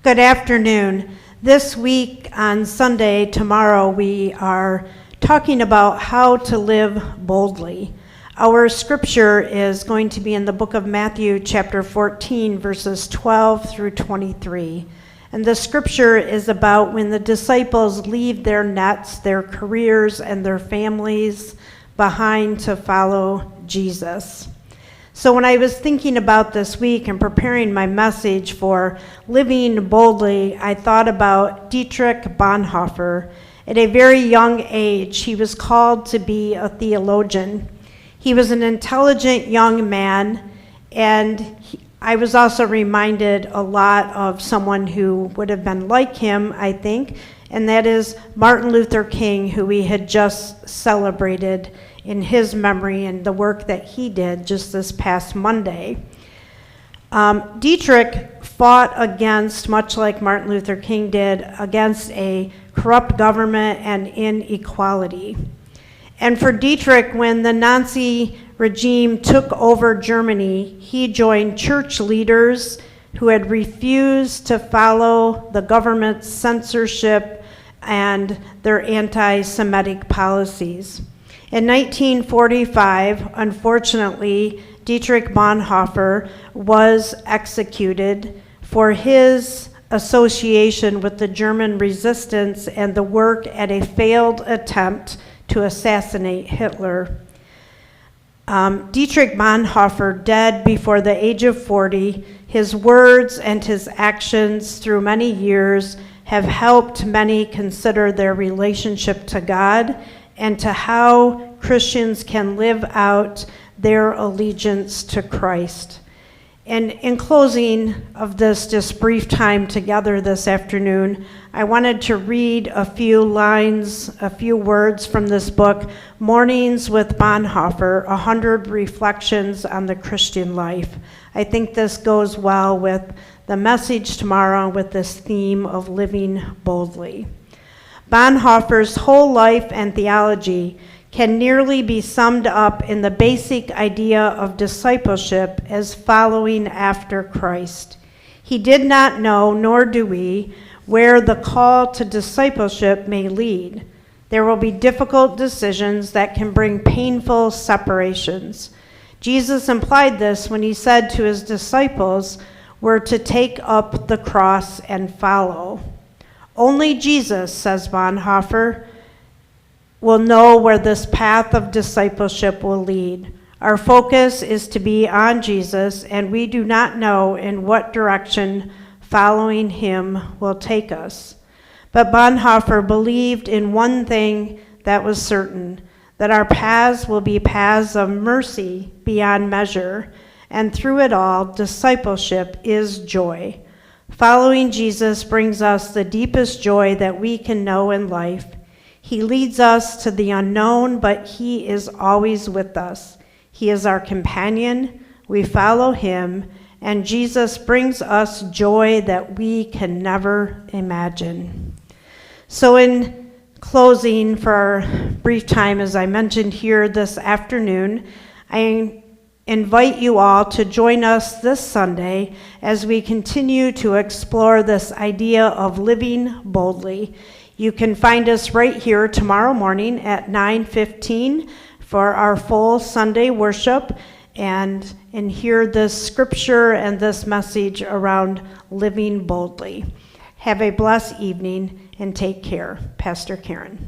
Good afternoon. This week on Sunday, tomorrow, we are talking about how to live boldly. Our scripture is going to be in the book of Matthew, chapter 14, verses 12 through 23. And the scripture is about when the disciples leave their nets, their careers, and their families behind to follow Jesus. So when I was thinking about this week and preparing my message for living boldly, I thought about Dietrich Bonhoeffer. At a very young age, he was called to be a theologian. He was an intelligent young man, and I was also reminded a lot of someone who would have been like him, I think, and that is Martin Luther King, who we had just celebrated in his memory and the work that he did just this past Monday. Dietrich fought against, much like Martin Luther King did, against a corrupt government and inequality. And for Dietrich, when the Nazi regime took over Germany, he joined church leaders who had refused to follow the government's censorship and their anti-Semitic policies. In 1945, unfortunately, Dietrich Bonhoeffer was executed for his association with the German resistance and the work at a failed attempt to assassinate Hitler. Dietrich Bonhoeffer, dead before the age of 40, his words and his actions through many years have helped many consider their relationship to God and to how Christians can live out their allegiance to Christ. And in closing of this just brief time together this afternoon, I wanted to read a few lines, a few words from this book, Mornings with Bonhoeffer, 100 Reflections on the Christian Life. I think this goes well with the message tomorrow with this theme of living boldly. Bonhoeffer's whole life and theology can nearly be summed up in the basic idea of discipleship as following after Christ. He did not know, nor do we, where the call to discipleship may lead. There will be difficult decisions that can bring painful separations. Jesus implied this when he said to his disciples, "We're to take up the cross and follow." Only Jesus, says Bonhoeffer, will know where this path of discipleship will lead. Our focus is to be on Jesus, and we do not know in what direction following him will take us. But Bonhoeffer believed in one thing that was certain, that our paths will be paths of mercy beyond measure, and through it all, discipleship is joy. Following Jesus brings us the deepest joy that we can know in life. He leads us to the unknown, but he is always with us. He is our companion. We follow him, and Jesus brings us joy that we can never imagine. So in closing, for our brief time, as I mentioned here this afternoon, I invite you all to join us this Sunday as we continue to explore this idea of living boldly. You can find us right here tomorrow morning at 9:15 for our full Sunday worship and hear this scripture and this message around living boldly. Have a blessed evening and take care. Pastor Karen.